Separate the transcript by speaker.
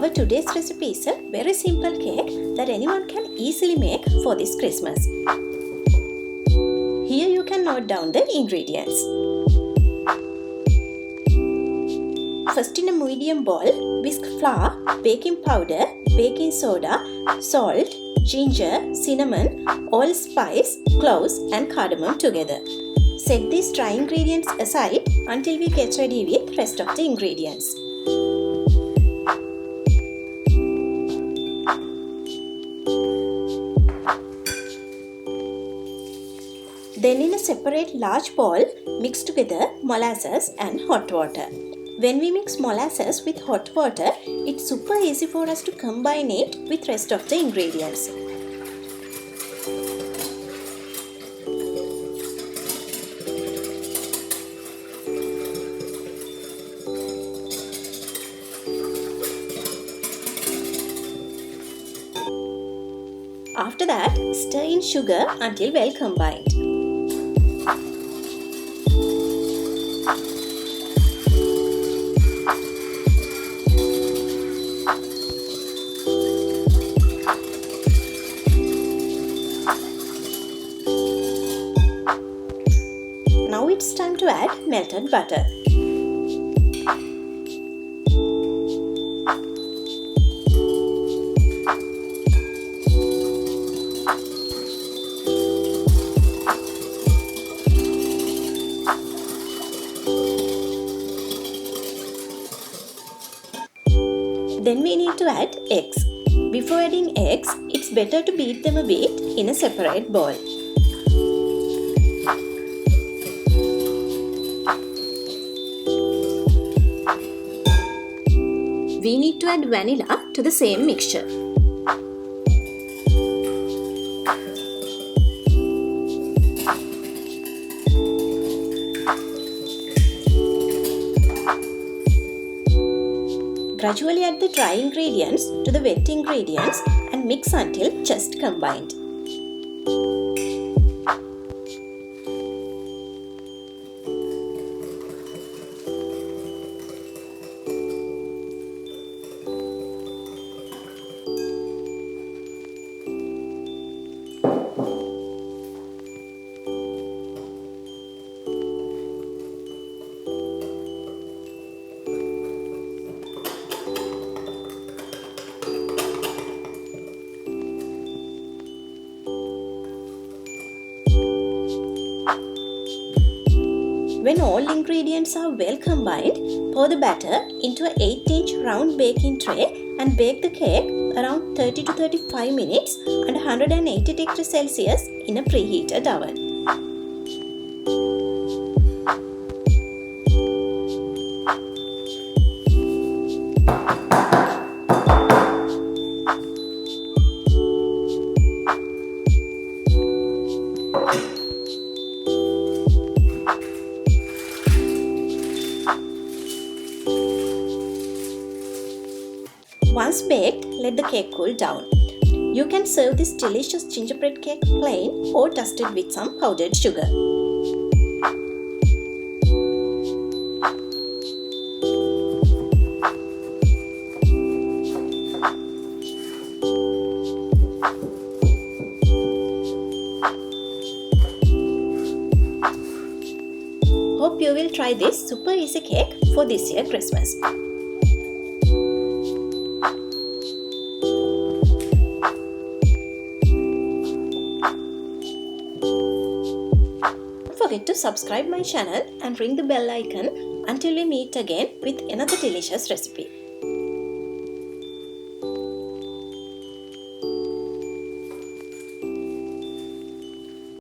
Speaker 1: Our today's recipe is a very simple cake that anyone can easily make for this Christmas. Here you can note down the ingredients. First, in a medium bowl, whisk flour, baking powder, baking soda, salt, ginger, cinnamon, allspice, cloves and cardamom together. Set these dry ingredients aside until we get ready with rest of the ingredients. Then in a separate large bowl, mix together molasses and hot water. When we mix molasses with hot water, it's super easy for us to combine it with rest of the ingredients. After that, stir in sugar until well combined. Now it's time to add melted butter. Then we need to add eggs. Before adding eggs, it's better to beat them a bit in a separate bowl. We need to add vanilla to the same mixture. Gradually add the dry ingredients to the wet ingredients and mix until just combined. When all ingredients are well combined, pour the batter into an 8-inch round baking tray and bake the cake around 30 to 35 minutes at 180 degrees Celsius in a preheated oven. Once baked, let the cake cool down. You can serve this delicious gingerbread cake plain or dusted with some powdered sugar. Hope you will try this super easy cake for this year Christmas. Don't forget to subscribe my channel and ring the bell icon until we meet again with another delicious recipe.